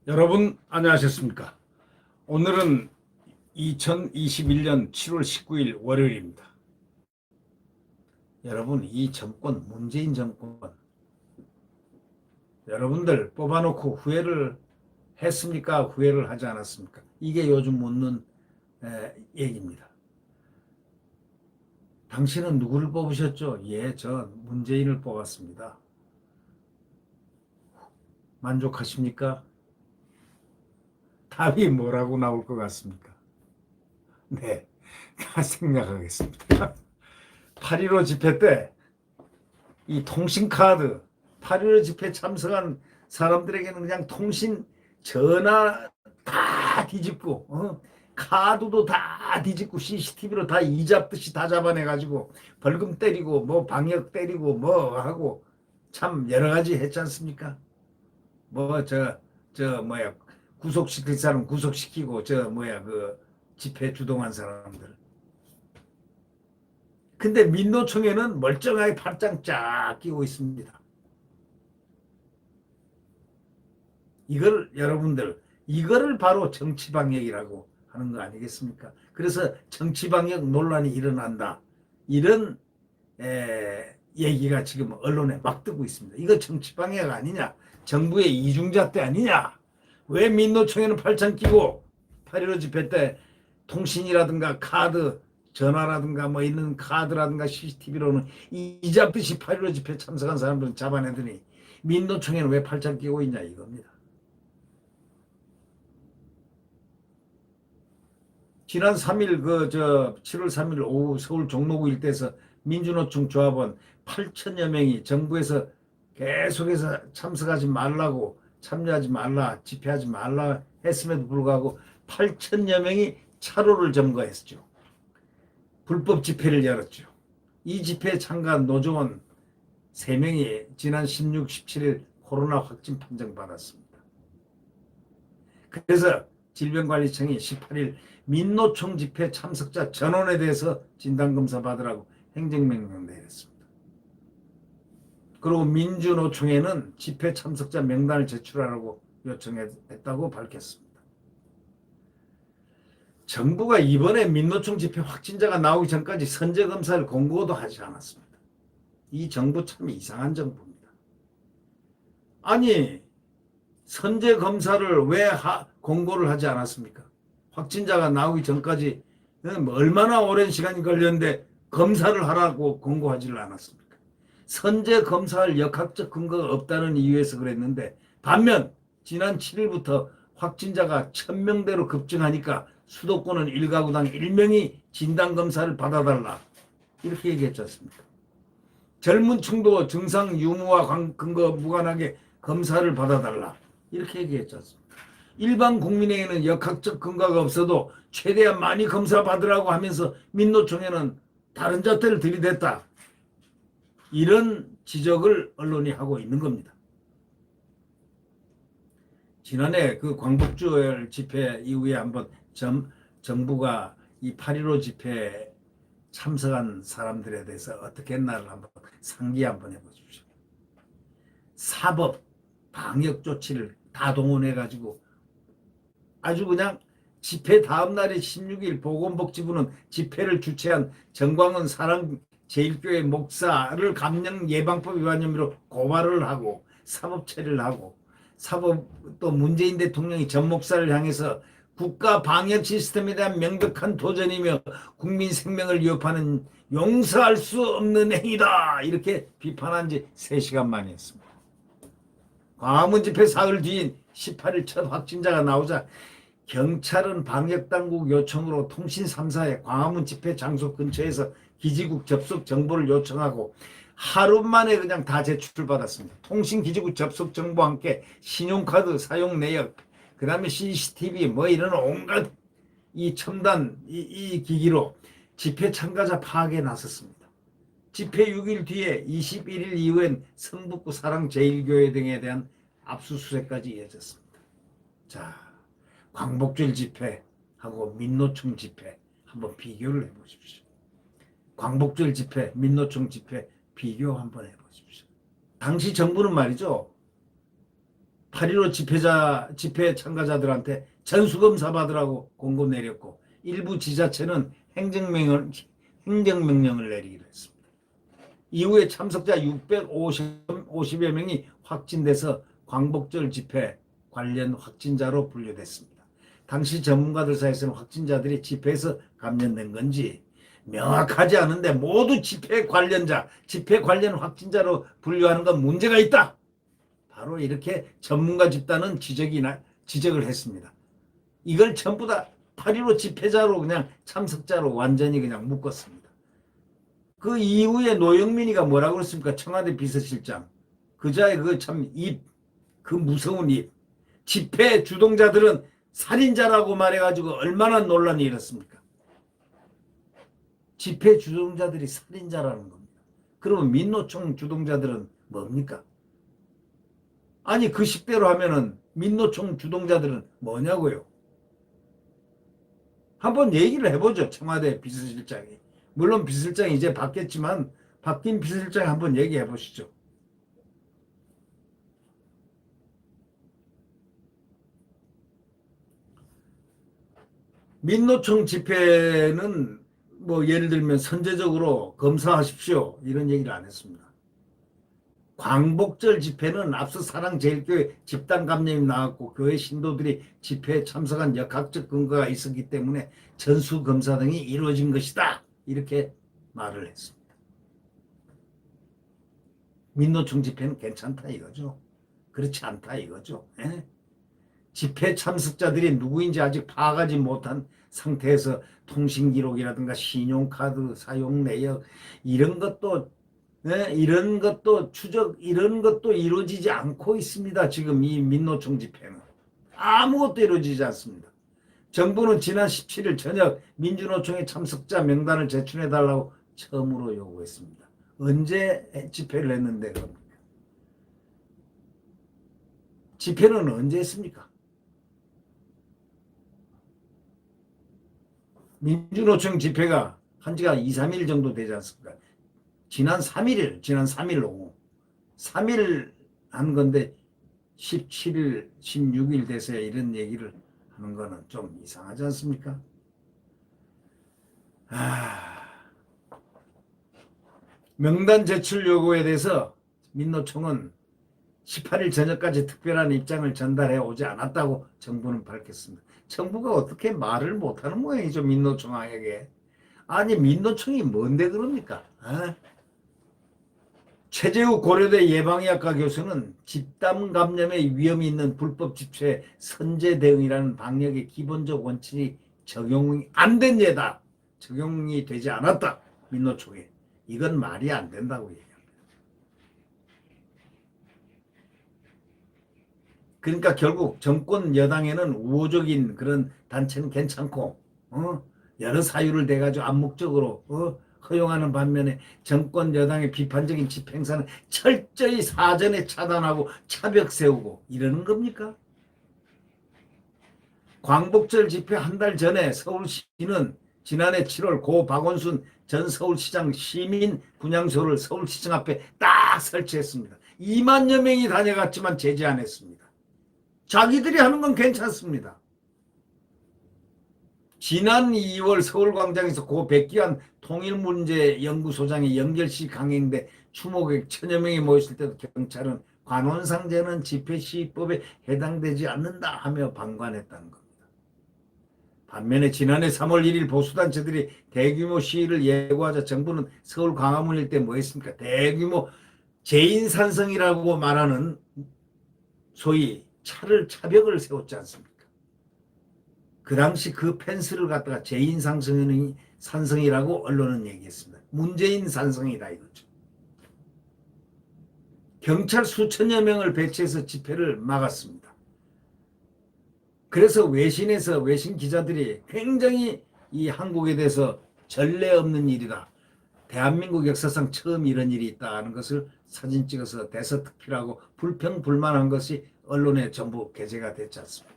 여러분 안녕하셨습니까? 오늘은 2021년 7월 19일 월요일입니다. 여러분, 이 정권, 문재인 정권, 여러분들 뽑아놓고 후회를 했습니까? 후회를 하지 않았습니까? 이게 요즘 묻는 얘기입니다. 당신은 누구를 뽑으셨죠? 예, 전 문재인을 뽑았습니다. 만족하십니까? 답이 뭐라고 나올 것 같습니까? 네, 다 생략하겠습니다. 8.15 집회 때 이 통신카드, 8.15 집회 참석한 사람들에게는 그냥 통신, 전화 다 뒤집고, 카드도 다 뒤집고, CCTV로 다 이잡듯이 다 잡아내가지고, 벌금 때리고, 뭐 방역 때리고, 뭐 하고, 참 여러 가지 했지 않습니까? 뭐, 구속시킬 사람 구속시키고, 집회 주동한 사람들. 근데 민노총회는 멀쩡하게 팔짱 쫙 끼고 있습니다. 이거를 바로 정치방역이라고 하는 거 아니겠습니까? 그래서 정치방역 논란이 일어난다. 이런 얘기가 지금 언론에 막 뜨고 있습니다. 이거 정치방역 아니냐? 정부의 이중잣대 아니냐? 왜 민노총회는 팔짱 끼고 8.15 집회 때 통신이라든가 카드, 전화라든가 뭐 있는 카드라든가 CCTV로는 이잡듯이 8.15 집회 참석한 사람들은 잡아내더니 민노총회는 왜 팔짱 끼고 있냐 이겁니다. 지난 3일 7월 3일 오후 서울 종로구 일대에서 민주노총 조합원 8천여 명이 정부에서 계속해서 참석하지 말라고, 참여하지 말라, 집회하지 말라 했음에도 불구하고 8천여 명이 차로를 점거했죠. 불법 집회를 열었죠. 이 집회에 참가한 노조원 3명이 지난 16, 17일 코로나 확진 판정받았습니다. 그래서 질병관리청이 18일 민노총 집회 참석자 전원에 대해서 진단검사 받으라고 행정명령 내렸습니다. 그리고 민주노총에는 집회 참석자 명단을 제출하라고 요청했다고 밝혔습니다. 정부가 이번에 민노총 집회 확진자가 나오기 전까지 선제검사를 공고도 하지 않았습니다. 이 정부 참 이상한 정부입니다. 아니, 선제검사를 왜 공고를 하지 않았습니까? 확진자가 나오기 전까지 얼마나 오랜 시간이 걸렸는데 검사를 하라고 공고하지를 않았습니까? 선제검사할 역학적 근거가 없다는 이유에서 그랬는데, 반면 지난 7일부터 확진자가 1000명대로 급증하니까 수도권은 1가구당 1명이 진단검사를 받아달라 이렇게 얘기했지 않습니까? 젊은 층도 증상 유무와 근거 무관하게 검사를 받아달라 이렇게 얘기했지 않습니까? 일반 국민에게는 역학적 근거가 없어도 최대한 많이 검사 받으라고 하면서 민노총회는 다른 잣대를 들이댔다. 이런 지적을 언론이 하고 있는 겁니다. 지난해 그 광복절 집회 이후에 한번 정부가 이 8.15 집회에 참석한 사람들에 대해서 어떻게 했나를 한번 상기 한번 해보십시오. 사법, 방역 조치를 다 동원해가지고 아주 그냥 집회 다음 날에 16일 보건복지부는 집회를 주최한 정광훈 사랑제일교회 목사를 감염 예방법 위반 혐의로 고발을 하고 사법 처리를 하고, 또 문재인 대통령이 전 목사를 향해서 국가 방역 시스템에 대한 명백한 도전이며 국민 생명을 위협하는 용서할 수 없는 행위다 이렇게 비판한 지 3시간 만이었습니다. 광화문 집회 사흘 뒤인 18일 첫 확진자가 나오자 경찰은 방역당국 요청으로 통신 3사에 광화문 집회 장소 근처에서 기지국 접속 정보를 요청하고 하루 만에 그냥 다 제출받았습니다. 통신 기지국 접속 정보와 함께 신용카드 사용 내역, 그 다음에 CCTV 뭐 이런 온갖 이 첨단 이 기기로 집회 참가자 파악에 나섰습니다. 집회 6일 뒤에 21일 이후엔 성북구 사랑제일교회 등에 대한 압수수색까지 이어졌습니다. 자, 광복절 집회하고 민노총 집회 한번 비교를 해보십시오. 광복절 집회, 민노총 집회 비교 한번 해보십시오. 당시 정부는 말이죠, 8.15 집회 참가자들한테 전수검사 받으라고 공고 내렸고 일부 지자체는 행정명령을 내리기로 했습니다. 이후에 참석자 650여 명이 확진돼서 광복절 집회 관련 확진자로 분류됐습니다. 당시 전문가들 사이에서는 확진자들이 집회에서 감염된 건지 명확하지 않은데 모두 집회 관련 확진자로 분류하는 건 문제가 있다. 바로 이렇게 전문가 집단은 지적을 했습니다. 이걸 전부 다 8.15 집회자로 그냥 참석자로 완전히 그냥 묶었습니다. 그 이후에 노영민이가 뭐라고 그랬습니까? 청와대 비서실장. 그자의 그 무서운 입. 집회 주동자들은 살인자라고 말해가지고 얼마나 논란이 일었습니까? 집회 주동자들이 살인자라는 겁니다. 그러면 민노총 주동자들은 뭡니까? 아니 그 식대로 하면은 민노총 주동자들은 뭐냐고요? 한번 얘기를 해보죠. 청와대 비서실장이. 물론 비서실장이 이제 바뀌었지만 바뀐 비서실장이 한번 얘기해 보시죠. 민노총 집회는 뭐 예를 들면 선제적으로 검사하십시오 이런 얘기를 안 했습니다. 광복절 집회는 앞서 사랑제일교회 집단 감염이 나왔고 교회 신도들이 집회에 참석한 역학적 근거가 있었기 때문에 전수검사 등이 이루어진 것이다 이렇게 말을 했습니다. 민노총 집회는 괜찮다 이거죠. 그렇지 않다 이거죠. 에? 집회 참석자들이 누구인지 아직 파악하지 못한 상태에서 통신기록이라든가 신용카드 사용 내역 이런 것도 추적 이런 것도 이루어지지 않고 있습니다. 지금 이 민노총 집회는 아무것도 이루어지지 않습니다. 정부는 지난 17일 저녁 민주노총의 참석자 명단을 제출해달라고 처음으로 요구했습니다. 언제 집회를 했는데 그럽니까? 집회는 언제 했습니까? 민주노총 집회가 한 지가 2, 3일 정도 되지 않습니까? 지난 3일 오후 3일 한 건데 17일, 16일 돼서야 이런 얘기를 하는 거는 좀 이상하지 않습니까? 명단 제출 요구에 대해서 민노총은 18일 저녁까지 특별한 입장을 전달해 오지 않았다고 정부는 밝혔습니다. 정부가 어떻게 말을 못하는 모양이죠, 민노총에게. 아니 민노총이 뭔데 그럽니까? 최재우 고려대 예방의학과 교수는 집단 감염의 위험이 있는 불법 집회 선제 대응이라는 방역의 기본적 원칙이 적용이 안 된 예다. 적용이 되지 않았다. 민노총에. 이건 말이 안 된다고 얘기합니다. 그러니까 결국 정권 여당에는 우호적인 그런 단체는 괜찮고 여러 사유를 대가지고 암묵적으로 허용하는 반면에 정권 여당의 비판적인 집회 행사는 철저히 사전에 차단하고 차벽 세우고 이러는 겁니까? 광복절 집회 한 달 전에 서울시는 지난해 7월 고 박원순 전 서울시장 시민 분향소를 서울시청 앞에 딱 설치했습니다. 2만여 명이 다녀갔지만 제재 안 했습니다. 자기들이 하는 건 괜찮습니다. 지난 2월 서울광장에서 고 백기환 통일문제연구소장의 연결식 강행돼 추모객 1000여 명이 모였을 때도 경찰은 관원상제는 집회시법에 해당되지 않는다 하며 방관했다는 겁니다. 반면에 지난해 3월 1일 보수단체들이 대규모 시위를 예고하자 정부는 서울 광화문 일대 뭐 했습니까? 대규모 제인산성이라고 말하는 소위 차벽을 세웠지 않습니까? 그 당시 그 펜스를 갖다가 제인산성이라고 언론은 얘기했습니다. 문재인 산성이다 이거죠. 경찰 수천여 명을 배치해서 집회를 막았습니다. 그래서 외신에서 외신 기자들이 굉장히 이 한국에 대해서 전례 없는 일이다. 대한민국 역사상 처음 이런 일이 있다는 것을 사진 찍어서 대서특필하고 불평불만한 것이 언론에 전부 게재가 됐지 않습니까?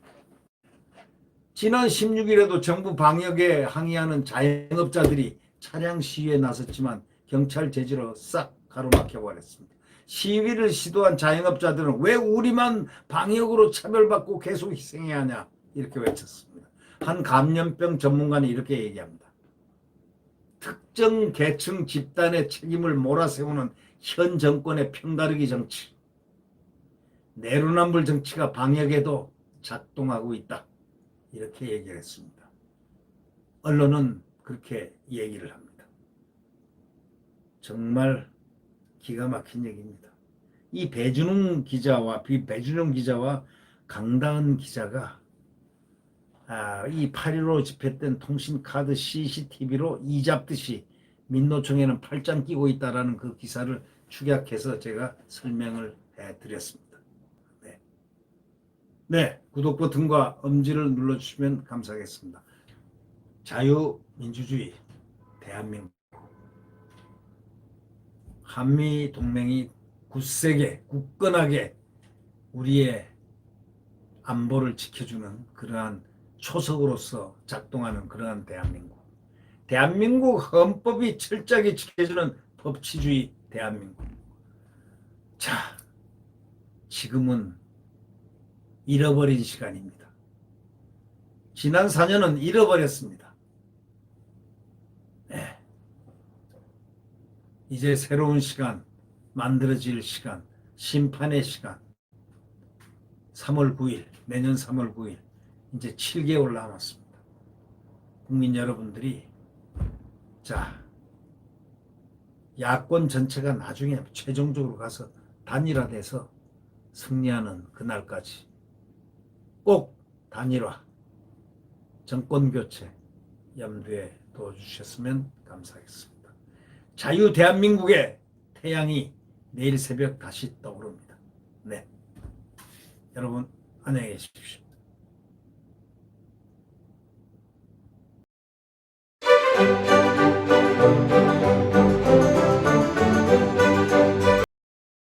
지난 16일에도 정부 방역에 항의하는 자영업자들이 차량 시위에 나섰지만 경찰 제지로 싹 가로막혀 버렸습니다. 시위를 시도한 자영업자들은 왜 우리만 방역으로 차별받고 계속 희생해야 하냐 이렇게 외쳤습니다. 한 감염병 전문가는 이렇게 얘기합니다. 특정 계층 집단의 책임을 몰아세우는 현 정권의 편가르기 정치, 내로남불 정치가 방역에도 작동하고 있다. 이렇게 얘기를 했습니다. 언론은 그렇게 얘기를 합니다. 정말 기가 막힌 얘기입니다. 이 배준웅 기자와 강다은 기자가 이 8.15 집회 때 통신카드 CCTV로 이 잡듯이 민노총에는 팔짱 끼고 있다라는 그 기사를 축약해서 제가 설명을 해드렸습니다. 네. 네, 구독 버튼과 엄지를 눌러주시면 감사하겠습니다. 자유민주주의 대한민국 한미동맹이 굳세게 굳건하게 우리의 안보를 지켜주는 그러한 초석으로서 작동하는 그러한 대한민국 헌법이 철저하게 지켜주는 법치주의 대한민국. 자, 지금은 잃어버린 시간입니다. 지난 4년은 잃어버렸습니다. 네. 이제 새로운 시간, 만들어질 시간, 심판의 시간, 3월 9일, 내년 3월 9일, 이제 7개월 남았습니다. 국민 여러분들이, 자, 야권 전체가 나중에 최종적으로 가서 단일화돼서 승리하는 그날까지 꼭 단일화, 정권교체 염두에 둬주셨으면 감사하겠습니다. 자유 대한민국의 태양이 내일 새벽 다시 떠오릅니다. 네, 여러분 안녕히 계십시오.